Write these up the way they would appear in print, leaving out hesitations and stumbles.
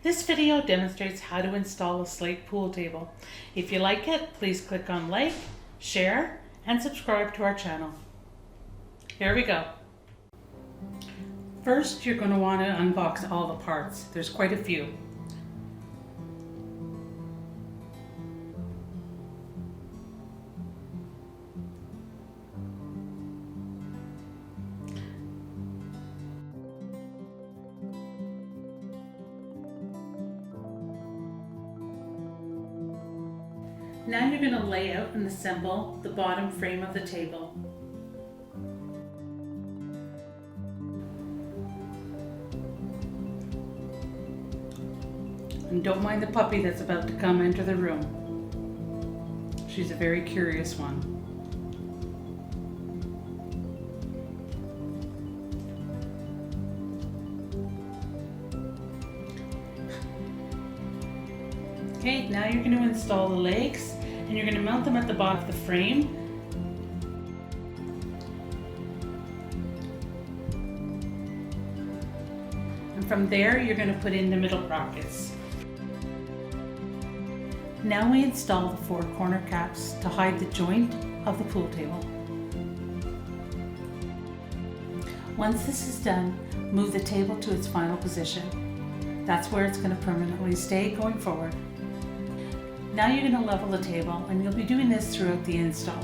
This video demonstrates how to install a slate pool table. If you like it, please click on like, share, and subscribe to our channel. Here we go. First, you're going to want to unbox all the parts. There's quite a few. Now you're going to lay out and assemble the bottom frame of the table. And don't mind the puppy that's about to come enter the room. She's a very curious one. Okay, now you're going to install the legs and you're going to mount them at the bottom of the frame. And from there, you're going to put in the middle brackets. Now we install the 4 corner caps to hide the joint of the pool table. Once this is done, move the table to its final position. That's where it's going to permanently stay going forward. Now you're going to level the table, and you'll be doing this throughout the install.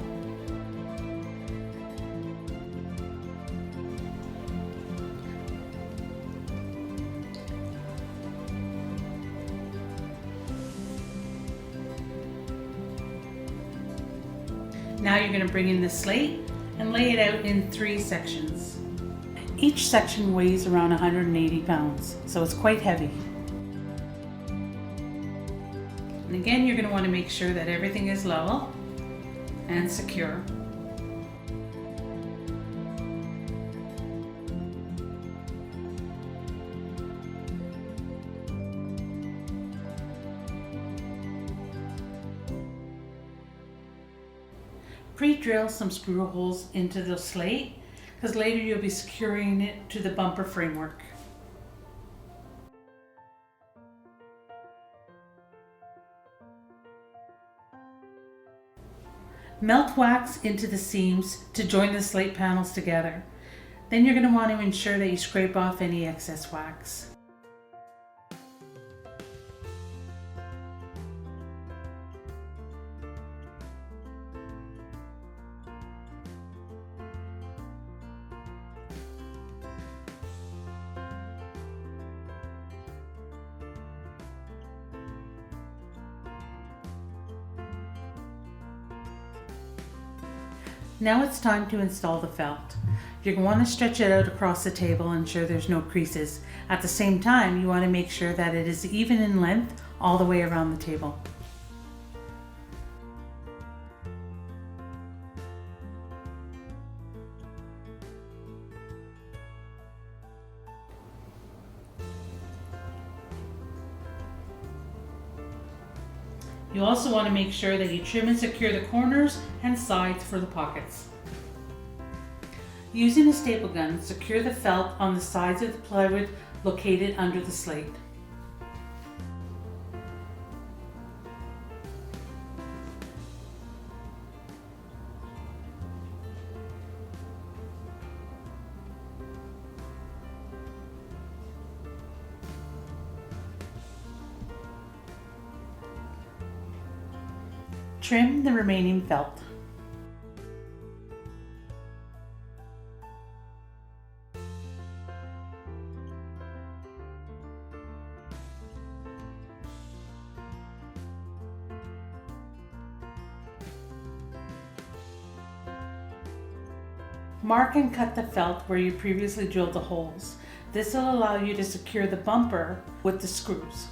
Now you're going to bring in the slate and lay it out in 3 sections. Each section weighs around 180 pounds, so it's quite heavy. And again, you're going to want to make sure that everything is level and secure. Pre-drill some screw holes into the slate, because later you'll be securing it to the bumper framework. Melt wax into the seams to join the slate panels together. Then you're going to want to ensure that you scrape off any excess wax. Now it's time to install the felt. You're going to want to stretch it out across the table and ensure there's no creases. At the same time, you want to make sure that it is even in length all the way around the table. You also want to make sure that you trim and secure the corners and sides for the pockets. Using a staple gun, secure the felt on the sides of the plywood located under the slate. Trim the remaining felt. Mark and cut the felt where you previously drilled the holes. This will allow you to secure the bumper with the screws.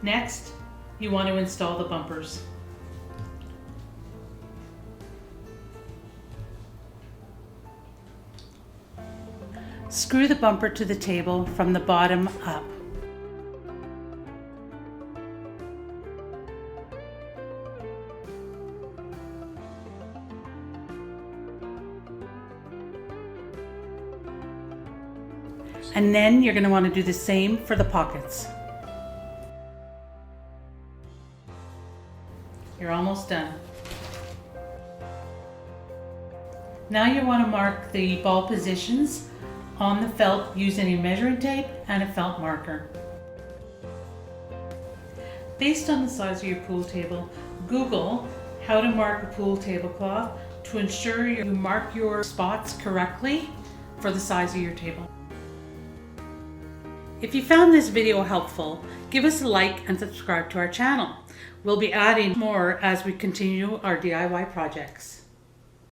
Next, you want to install the bumpers. Screw the bumper to the table from the bottom up. And then you're going to want to do the same for the pockets. You're almost done. Now you want to mark the ball positions on the felt using a measuring tape and a felt marker. Based on the size of your pool table, Google how to mark a pool tablecloth to ensure you mark your spots correctly for the size of your table. If you found this video helpful, give us a like and subscribe to our channel. We'll be adding more as we continue our DIY projects.